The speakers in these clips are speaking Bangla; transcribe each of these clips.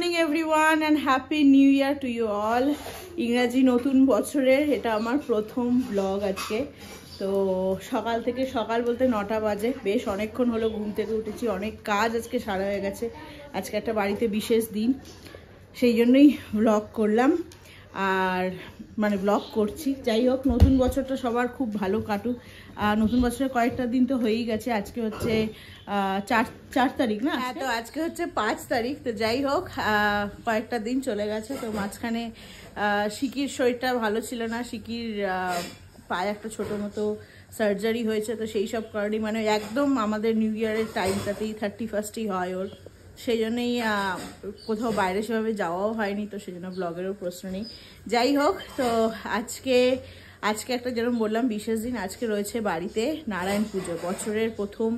Morning everyone and happy new year to you all. ইংরাজি নতুন বছরের এটা আমার প্রথম ব্লগ আজকে। তো সকাল বলতে 9টা বাজে, বেশ অনেকক্ষণ হলো ঘুম থেকে উঠেছি, অনেক কাজ আজকে সারা হয়ে গেছে। আজকে একটা বাড়িতে বিশেষ দিন, সেই জন্যই ব্লগ করলাম আর মানে ব্লগ করছি। যাই হোক, নতুন বছরটা সবার খুব ভালো কাটুক। নতুন বছরের কয়েকটা দিন তো হয়েই গেছে, আজকে হচ্ছে 4 তারিখ না? হ্যাঁ, তো আজকে হচ্ছে 5 তারিখ। তো যাই হোক, কয়েকটা দিন চলে গেছে। তো মাঝখানে শিকির শরীরটা ভালো ছিল না, শিকির পায়ে একটা ছোটো মতো সার্জারি হয়েছে। তো সেই সব কারণেই মানে একদম আমাদের নিউ ইয়ারের টাইমটাতেই 31st হয় ওর, সেই জন্যই কোথাও বাইরে সেভাবে যাওয়াও হয়নি। তো সেই জন্য ব্লগেরও প্রশ্ন নেই। যাই হোক, তো আজকে একটা যেরকম বললাম বিশেষ দিন। আজকে রয়েছে বাড়িতে নারায়ণ পুজো, বছরের প্রথম।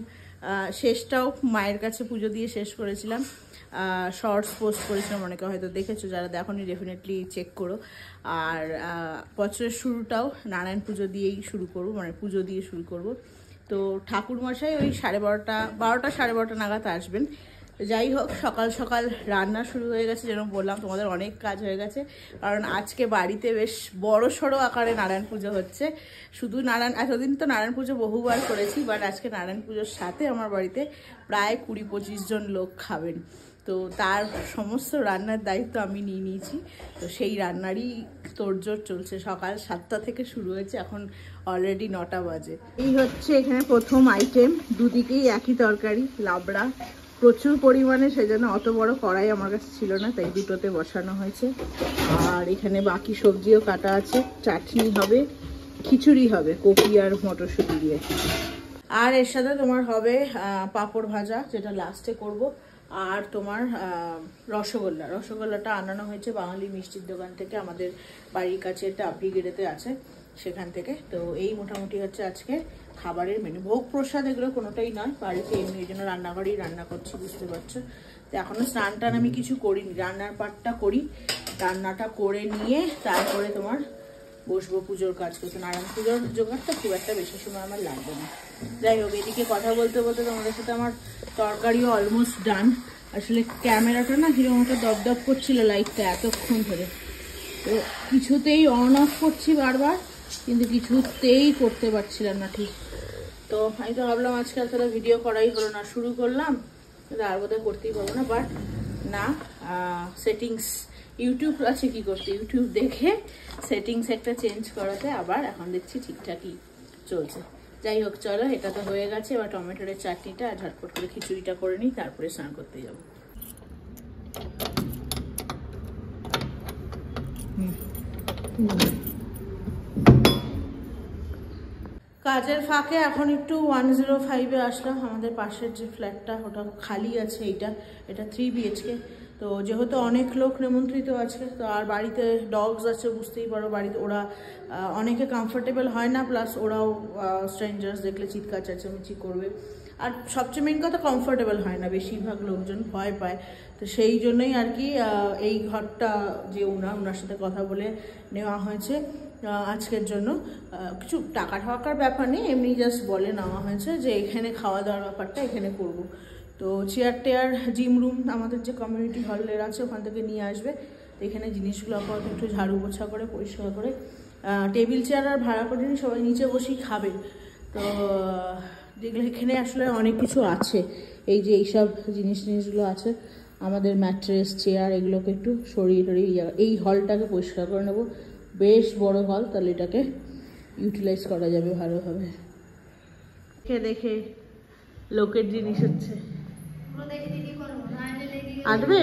শেষটাও মায়ের কাছে পুজো দিয়ে শেষ করেছিলাম। শর্টস পোস্ট করেছিলাম, অনেকে হয়তো দেখেছো, যারা দেখোনি ডেফিনেটলি চেক করো। আর বছরের শুরুটাও নারায়ণ পুজো দিয়েই শুরু করবো, মানে পুজো দিয়ে শুরু করব। তো ঠাকুরমশাই ওই 12টা সাড়ে 12টা নাগাদ আসবেন। যাই হোক, সকাল রান্না শুরু হয়ে গেছে, যেরকম বললাম তোমাদের অনেক কাজ হয়ে গেছে। কারণ আজকে বাড়িতে বেশ বড়সড় আকারে নারায়ণ পুজো হচ্ছে। শুধু এতদিন তো নারায়ণ পুজো বহুবার করেছি, বাট আজকে নারায়ণ পুজোর সাথে আমার বাড়িতে প্রায় 20-25 জন লোক খাবেন। তো তার সমস্ত রান্নার দায়িত্ব আমি নিয়ে নিয়েছি। তো সেই রান্নারই তোড়জোড় চলছে, সকাল 7টা থেকে শুরু হয়েছে, এখন অলরেডি 9টা বাজে। এই হচ্ছে এখানে প্রথম আইটেম, দুদিকেই একই তরকারি, লাবড়া প্রচুর পরিমাণে, সেজন্য অত বড় কড়াই আমার কাছে ছিল না, তাই দুটোতে বসানো হয়েছে। আর এখানে বাকি সবজিও কাটা আছে, চাটনি হবে, খিচুড়ি হবে কপি আর মটরশুঁটি দিয়ে। আর এর সাথে তোমার হবে পাঁপড় ভাজা, যেটা লাস্টে করব। আর তোমার রসগোল্লাটা আনানো হয়েছে বাঙালি মিষ্টির দোকান থেকে, আমাদের বাড়ির কাছে একটা আপিগেড়েতে আছে, সেখান থেকে। তো এই মোটামুটি হচ্ছে আজকে খাবারের মেনু। ভোগ প্রসাদ এগুলো কোনোটাই নয়, বাড়িতে এমনি, এই জন্য রান্নাঘরেই রান্না করছি, বুঝতে পারছো। তো এখনও স্নান টান আমি কিছু করিনি, রান্নার পাটটা করি, রান্নাটা করে নিয়ে তারপরে তোমার বসবো পুজোর কাজ করতে। নারায়ণ পুজোর জোগাড়টা খুব একটা বেশি সময় আমার লাগবে না। যাই হোক, এদিকে কথা বলতে বলতে তোমাদের সাথে আমার তরকারিও অলমোস্ট ডান। আসলে ক্যামেরাটা না কিরকম একটা দপদপ করছিল লাইটটা এতক্ষণ ধরে, তো কিছুতেই অন অফ করছি বারবার, কিন্তু কিছুতেই করতে পারছিলাম না ঠিক। তো আমি তো ভাবলাম আজকে আর তাহলে ভিডিও করাই হলো না, শুরু করলাম আর বোধহয় করতেই পারবো না। বাট না, সেটিংস ইউটিউব আছে, কি করতে, ইউটিউব দেখে সেটিংস একটা চেঞ্জ করাতে আবার এখন দেখছি ঠিকঠাকই চলছে। যাই হোক, চলো, এটা তো হয়ে গেছে। এবার টমেটোর চাটনিটা আর ঝটপট করে খিচুড়িটা করে নিই, তারপরে স্নান করতে যাবো। কাজের ফাঁকে এখন একটু 105-এ আসলাম। আমাদের পাশের যে ফ্ল্যাটটা ওটা খালি আছে, এটা 3 BHK। তো যেহেতু অনেক লোক নিমন্ত্রিত আছে, তো আর বাড়িতে ডগস আছে, বুঝতেই পারো, বাড়িতে ওরা অনেকে কমফোর্টেবল হয় না, প্লাস ওরাও স্ট্রেঞ্জার্স দেখলে চিৎকার চেঁচামেচি করবে। আর সবচেয়ে মেন কথা, কমফোর্টেবল হয় না, বেশিরভাগ লোকজন ভয় পায়। তো সেই জন্যই আর কি এই ঘরটা যে ওনার সাথে কথা বলে নেওয়া হয়েছে আজকের জন্য। কিছু টাকার ব্যাপার নেই, এমনি জাস্ট বলে নেওয়া হয়েছে যে এখানে খাওয়া দাওয়ার ব্যাপারটা এখানে করব। তো চেয়ার টেয়ার, জিম রুম আমাদের যে কমিউনিটি হলের আছে ওখান থেকে নিয়ে আসবে। তো এখানে জিনিসগুলো আপাতত একটু ঝাড়ু পোছা করে পরিষ্কার করে, টেবিল চেয়ার আর ভাড়া করে নিয়ে সবাই নিচে বসেই খাবে। তো যেগুলো এখানে আসলে অনেক কিছু আছে, এই যে এইসব জিনিসগুলো আছে, আমাদের ম্যাট্রেস, চেয়ার, এগুলোকে একটু সরিয়ে এই হলটাকে পরিষ্কার করে নেবো। বেশ বড় হল, তাহলে এটাকে ইউটিলাইজ করা যাবে ভালোভাবে। দেখে লোকের জিনিস হচ্ছে,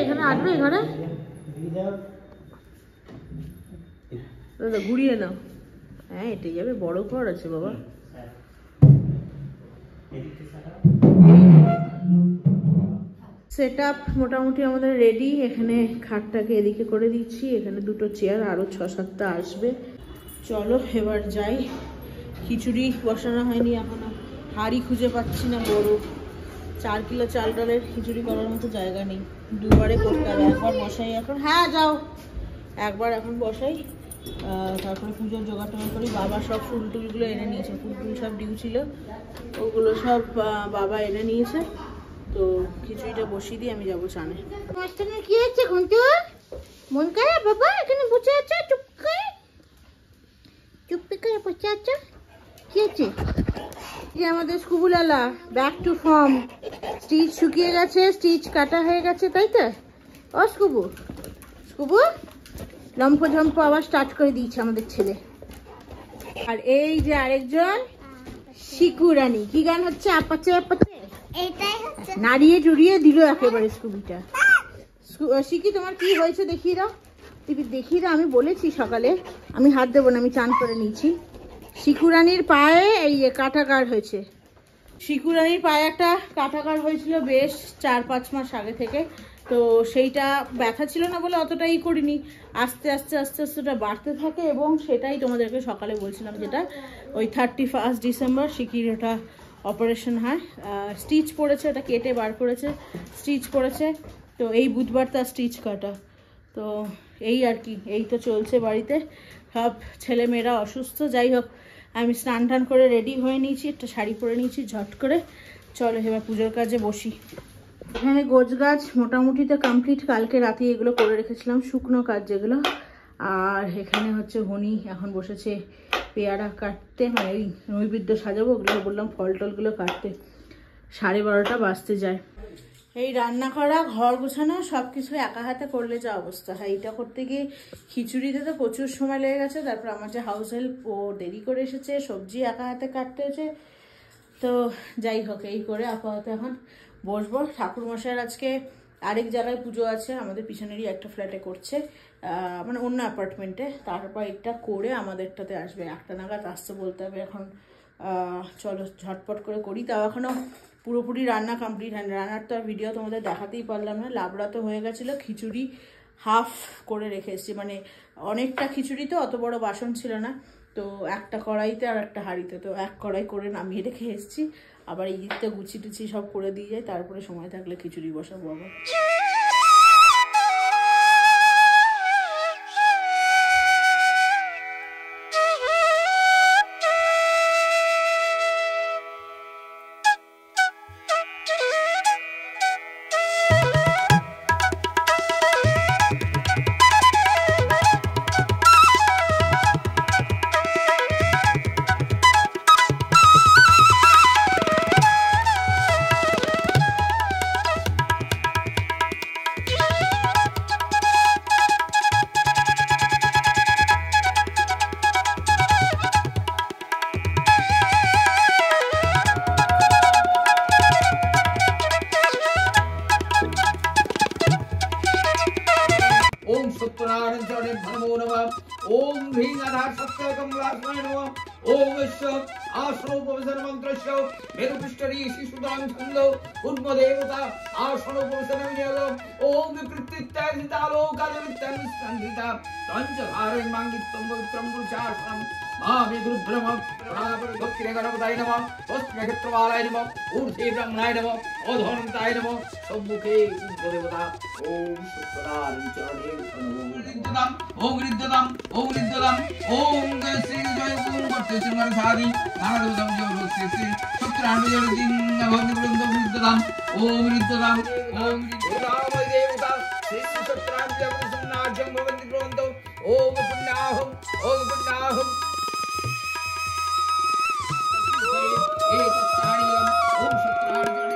এখানে ঘরে ঘুরিয়ে নাও। হ্যাঁ, এটাই যাবে, বড় ঘর আছে বাবা। সেট আপ মোটামুটি আমাদের রেডি। এখানে খাটটাকে এদিকে করে দিচ্ছি, এখানে দুটো চেয়ার, আরও 6-7টা আসবে। চলো এবার যাই। খিচুড়ি বসানো হয়নি এখনো, হাঁড়ি খুঁজে পাচ্ছি না বড়। 4 কিলো চাল ডালের খিচুড়ি করার মতো জায়গা নেই, দুবারে করতে হবে। একবার বসাই এখন, হ্যাঁ যাও, একবার এখন বসাই, তারপরে পুজোর জোগাড় টোগাড় করি। বাবা সব ফুল টুলগুলো এনে নিয়েছে, ফুল সব ডিউ ছিল, ওগুলো সব বাবা এনে নিয়েছে। তো খিচুড়িটা বসিয়ে দিয়ে আমি যাবো চানে। মাস্টারের কি হচ্ছে ঘন্টু? মন খারাপ বাবা? এখানে বসে আছো চুপ করে বসে আছো? কি হচ্ছে? যে আমাদের স্কুবুলালা ব্যাক টু ফর্ম, স্টিচ শুকিয়ে গেছে, স্টিচ কাটা হয়ে গেছে, তাই তো? ও স্কুবু লম্ফ ঝম্প আবার স্টার্ট করে দিয়েছে আমাদের ছেলে। আর এই যে আরেকজন শিকু রানী, কি গান হচ্ছে? আপাচ্ছে নাড়িয়ে চুড়িয়ে দিল একেবারে স্কুবিটা। শিকি তোমার কি হয়েছে দেখিয়ে দাও, দেখিয়ে দাও। আমি বলেছি সকালে আমি হাত দেবো না, আমি চান করে নিয়েছি। শিকুরানির পায়ে এই কাটাকার হয়েছে। শিকুরানির পায়ে একটা কাটাকার হয়েছিল বেশ 4-5 মাস আগে থেকে। তো সেইটা ব্যথা ছিল না বলে অতটাই করিনি, আস্তে আস্তে ওটা বাড়তে থাকে এবং সেটাই তোমাদেরকে সকালে বলছিলাম, যেটা ওই 31 ডিসেম্বর শিকির ওটা অপারেশন হয়। স্টিচ পড়েছে, ওটা কেটে বার করেছে, স্টিচ পড়েছে। তো এই বুধবার তার স্টিচ কাটা। তো এই আর কি, এই তো চলছে বাড়িতে, সব ছেলেমেয়েরা অসুস্থ। যাই হোক, আমি স্নান টান করে রেডি হয়ে নিয়েছি, একটা শাড়ি পরে নিয়েছি ঝট করে। চলো এবার পুজোর কাজে বসি। এখানে গোছ গাছ মোটামুটি তো কমপ্লিট, কালকে রাতে এগুলো করে রেখেছিলাম, শুকনো কাজ যেগুলো। আর এখানে হচ্ছে হনি এখন বসেছে পেয়ারা কাটতে, মানে এই নৈবেদ্য সাজাবো, ওগুলো বললাম ফল টলগুলো কাটতে। 12:30 বাজতে যায়। এই রান্না করা, ঘর গোছানো সব কিছু একা হাতে করলে যা অবস্থা হয়। এইটা করতে গিয়ে খিচুড়িতে তো প্রচুর সময় লেগে গেছে। তারপর আমার যে হাউস হেল্প, ও দেরি করে এসেছে, সবজি একা হাতে কাটতে হয়েছে। তো যাই হোক, এই করে আপাতত এখন বসবো। ঠাকুরমশাইয়ের আজকে আরেক জায়গায় পুজো আছে, আমাদের পিছনেরই একটা ফ্ল্যাটে করছে, মানে অন্য অ্যাপার্টমেন্টে। তারপর এটা করে আমাদেরটাতে আসবে, 1টা নাগাদ আসতে বলতে হবে। এখন চলো ঝটপট করে করি। তাও এখনও পুরোপুরি রান্না কমপ্লিট হয়নি। রান্নার তো আর ভিডিও তোমাদের দেখাতেই পারলাম না, লাবড়া তো হয়ে গেছিলো। খিচুড়ি হাফ করে রেখে এসেছি, মানে অনেকটা খিচুড়ি তো, অত বড় বাসন ছিল না। তো একটা কড়াইতে আর একটা হাঁড়িতে, তো এক কড়াই করে নামিয়ে রেখে এসেছি। আবার এই দিকটা গুছি টুচি সব করে দিয়ে যায়, তারপরে সময় থাকলে খিচুড়ি বসাবো আবার। ओम ह्रीं आधार सत्य कमलासनाय नमः। ओम विश्व आसनो उपवसन मंत्रस्य मेरुपृष्ठरी शिशुदान छंदो उर्म देवता आसनो उपवसन विनियोग। ओम विकृतित्य सितालोकादित्य संगीता पंचधारे मांगित्वं पवित्रं पुरुषार्थं मामे गुरुब्रह्म प्रापर भक्तिरे गणपताय नमः। वस्त्रक्षेत्रवालाय नमः। ऊर्ध्वे ब्रह्मणाय नमः। अधोन्ताय नमः। सम्मुखे देवता। ओम शुक्राचार्य नमः। ओम रिद्धताम ओम रिद्धताम ओम श्री जय ओम करते सिंगर साधी नारद समझो श्री श्री शुक्राण जल दिन भवन वृंद रिद्धताम ओम रिद्धताम ओम रिद्धताम देवता श्री शुक्राण जल सुनाजं भवन्ति प्रवन्तो ओम पुण्याहं ओम पुण्याहं एक सारियम ओम शुक्राण जल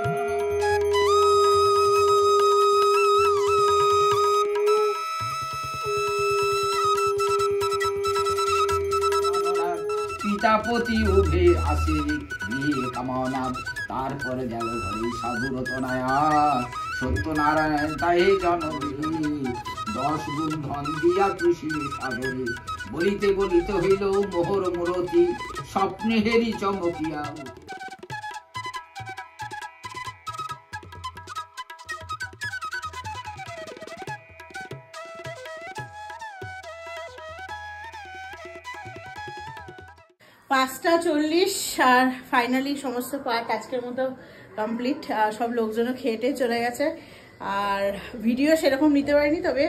পিতাপতি উঠে আসে বিয়ে কামনা তারপরে গেল ঘরে সাধুরত নায়া সত্যনারায়ণ তাই জননী 10 গুণ ধন দিয়া খুশি সাগরে বলিতে বলিতে হইল মোহর মূরতি স্বপ্নে হেরি চমকিয়া। পাঁচটা 40 আর ফাইনালি সমস্ত পার্ট আজকের মতো কমপ্লিট। সব লোকজনও খেয়েটে চলে গেছে, আর ভিডিও সেরকম নিতে পারিনি, তবে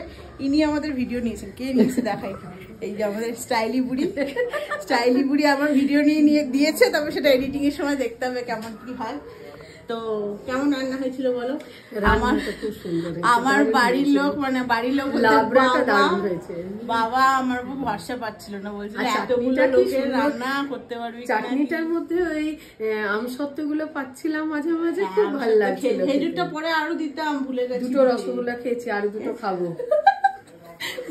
ইনি আমাদের ভিডিও নিয়েছেন। কে নিয়েছে দেখাই, এই যে আমাদের স্টাইলি বুড়ি আমার ভিডিও নিয়ে দিয়েছে, তবে সেটা এডিটিং এর সময় দেখতে হবে কেমন কি হয়। তো কেমন রান্না হয়েছিল বলো? আমার বাড়ির লোক মানে বাড়ির লোক বাবা আমার উপর ভরসা পাচ্ছিল না, বলছিল এতগুলো লোকের রান্না করতে পারবি? চাটনিটার মধ্যে ওই আমসত্ত্ব গুলো পাচ্ছিলাম মাঝে মাঝে, খুব ভালো লাগছিল। খেজুরটা পরে আরো দিতাম, ভুলে গেছি। দুটো রসগোল্লা খেয়েছি, আর দুটো খাবো।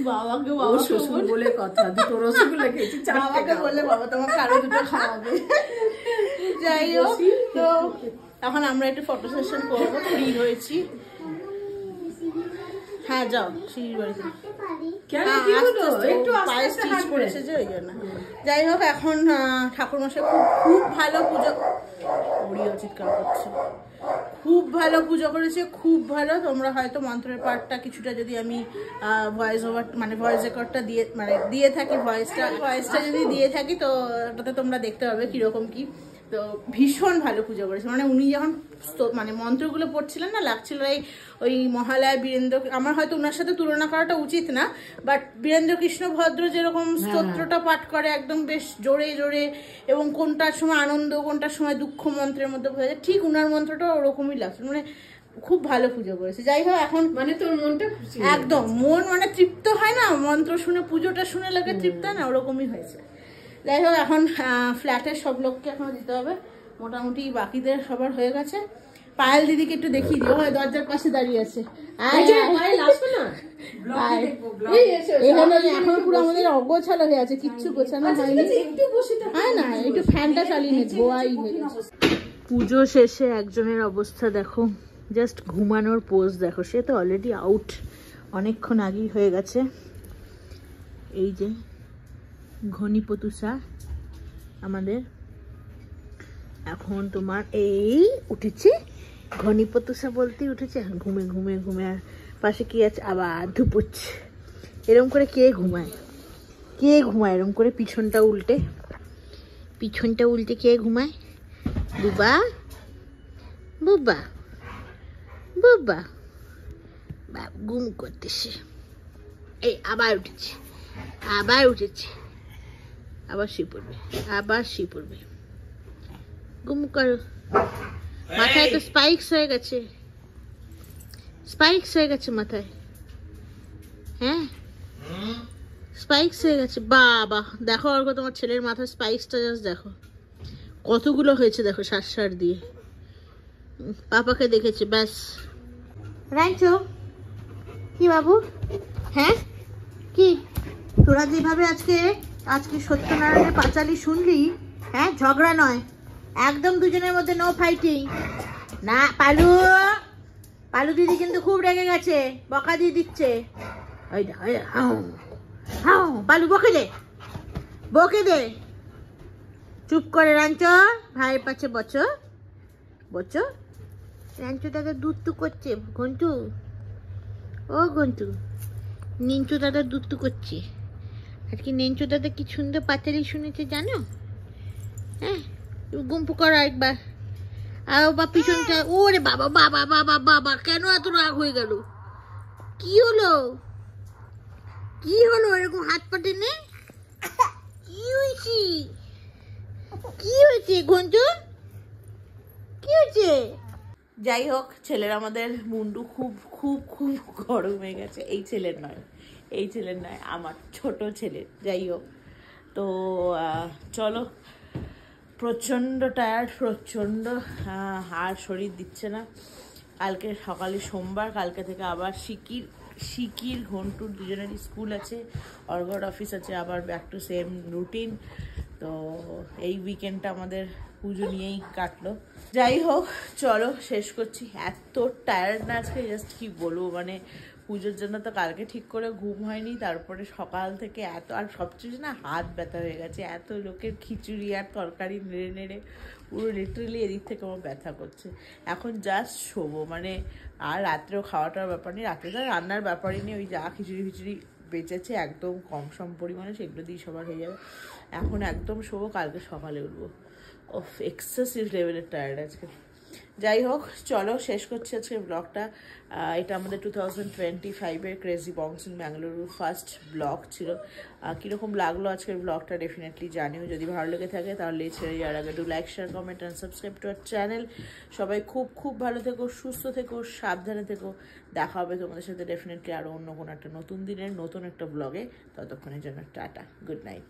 বাবাকে বাবা শ্বশুর বলে কথা, দুটো রসগোল্লা খেয়েছি, বাবাকে বলে বাবা তোমাকে আরো দুটো খাওয়াবে। যাই হোক, তো এখন আমরা একটু ফটো সেশন করবো, ফ্রি হয়েছি। হ্যাঁ যাও সিঁড়ির বাড়িতে। যাই হোক, এখন ঠাকুরমশাই খুব ভালো পুজো, ওরিও চিৎকার করছে, খুব ভালো পুজো করেছে, খুব ভালো। তোমরা হয়তো মন্ত্রের পাঠটা কিছুটা যদি আমি ভয়েস ওভার মানে ভয়েস রেকর্ডটা দিয়ে থাকি, ভয়েসটা যদি দিয়ে থাকি, তো ওটাতে তোমরা দেখতে পাবে কিরকম কি। তো ভীষণ ভালো পুজো করেছে, মানে উনি যখন মানে মন্ত্রগুলো পড়ছিলেন না, লাগছিল ওই মহালয়া বীরেন্দ্র, আমার হয়তো ওনার সাথে তুলনা করাটা উচিত না, বাট বীরেন্দ্র কৃষ্ণ ভদ্র যেরকম স্তোত্রটা পাঠ করে একদম বেশ জোরে জোরে, এবং কোনটার সময় আনন্দ কোনটার সময় দুঃখ মন্ত্রের মধ্যে বোঝা যায়, ঠিক উনার মন্ত্রটা ওরকমই লাগছে, মানে খুব ভালো পুজো করেছে। যাই হোক, এখন মানে তোর মনটা খুশি, একদম মন মানে তৃপ্ত হয় না, মন্ত্র শুনে পুজোটা শুনে লাগে তৃপ্ত না, ওরকমই হয়েছে। যাই হোক, এখন ফ্ল্যাটের সব লোককে এখনো দিতে হবে, মোটামুটি বাকিদের সবার হয়ে গেছে। পায়েল দিদিকে একটু দেখিয়ে দিও, দরজার পাশে দাঁড়িয়ে আছে। এখন পুরো আমাদের অগোছালো হয়ে আছে, কিচ্ছু গোছানো হয়নি। হ্যাঁ না, একটু ফ্যানটা চালিয়ে নে, ধোয়াই হয়ে গেছে। পুজো শেষে একজনের অবস্থা দেখো, জাস্ট ঘুমানোর পোজ দেখো, সে তো অলরেডি আউট, অনেকক্ষণ আগেই হয়ে গেছে। এই যে ঘনীপতুষা আমাদের এখন তোমার এই উঠেছে, ঘনীপতুষা বলতেই উঠেছে, ঘুমে ঘুমে ঘুমে। আর পাশে কি আছে, আবার ধুপুচ্ছে। এরম করে কে ঘুমায় এরম করে পিছনটা উল্টে কে ঘুমায়? বুবা বুবা বুবা বাপ ঘুম করতেছে। এই আবার উঠেছে, আবার শুয়ে পড়বে, ঘুম করো। মাথায় তো স্পাইক্স হয়ে গেছে মাথায়, হ্যাঁ স্পাইক্স হয়ে গেছে। বাবা দেখো অর্ঘ, তোমার ছেলের মাথায় স্পাইক্সটা জাস্ট দেখো কতগুলো হয়েছে, দেখো সার দিয়ে। পাপাকে দেখেছে ব্যাস। রাইছো কি বাবু? হ্যাঁ কি তোরা যেভাবে আজকে সত্যনারায়ণের পাঁচালি শুনলি, হ্যাঁ ঝগড়া নয়, একদম দুজনের মধ্যে নো ফাইটিং না। পালু দিদি কিন্তু খুব রেগে গেছে, বকা দিয়ে দিচ্ছে। পালু বকে দে, চুপ করে। রাঞ্চো ভাইয়ের পাশে বচো, রাঞ্চো দাদা দুধ তু করছে। ঘন্টু নিঞ্চু দাদা দুধ তু করছে। আজকে নিঞ্চু দাদা কি সুন্দর পাঁচালি শুনেছে জানো? হ্যাঁ গুম্পু করো একবার। আর বা পিছনটা, ওরে বাবা বাবা বাবা বাবা, কেন এত রাগ হয়ে গেল? কি হলো এরকম হাত পাতে নে? কি হয়েছে ঘন্টু, কি হয়েছে? যাই হোক, ছেলের আমাদের মুন্ডু খুব খুব খুব গরম হয়ে গেছে। এই ছেলের নয়, আমার ছোট ছেলে। যাই হোক, তো চলো, প্রচণ্ড টায়ার্ড, আর শরীর দিচ্ছে না। কালকে সকালে সোমবার, কালকে থেকে আবার শিকির ঘন্টুর দুজনেরই স্কুল আছে, অর্ঘর অফিস আছে, আবার ব্যাক টু সেম রুটিন। তো এই উইকেন্ডটা আমাদের পুজো নিয়েই কাটলো। যাই হোক, চলো শেষ করছি। এত টায়ার্ড না আজকে, জাস্ট কি বলবো, মানে পুজোর জন্য তো কালকে ঠিক করে ঘুম হয়নি, তারপরে সকাল থেকে এত, আর সবচেয়ে না হাত ব্যথা হয়ে গেছে, এত লোকের খিচুড়ি আর তরকারি নেড়ে নেড়ে পুরো লিটারেলি এদিক থেকে আমার ব্যথা করছে। এখন জাস্ট শোবো, মানে আর রাত্রেও খাওয়াটার ব্যাপার নেই, রাত্রে তো রান্নার ব্যাপারই নেই, ওই যা খিচুড়ি বেঁচেছে একদম কম পরিমাণে, সেগুলো দিয়ে সবার হয়ে যাবে। এখন একদম শোবো, কালকে সকালে উঠবো। এক্সেসিভ লেভেলের টায়ার্ড আজকে। যাই হোক, চলো শেষ করছি আজকে ব্লগটা। এটা আমাদের 2025-এর ক্রেজি বংস ইন ব্যাঙ্গালুরুর ফার্স্ট ব্লগ ছিল। কীরকম লাগলো আজকের ব্লগটা ডেফিনেটলি জানিও। যদি ভালো লেগে থাকে তাহলে ছেড়ে যাওয়ার আগে do like, share, comment and subscribe to our channel. সবাই খুব খুব ভালো থেকো, সুস্থ থেকো, সাবধানে থেকো। দেখা হবে তোমাদের সাথে ডেফিনেটলি আরও অন্য কোনো একটা নতুন দিনের নতুন একটা ব্লগে। ততক্ষণের জন্য টাটা, গুড নাইট।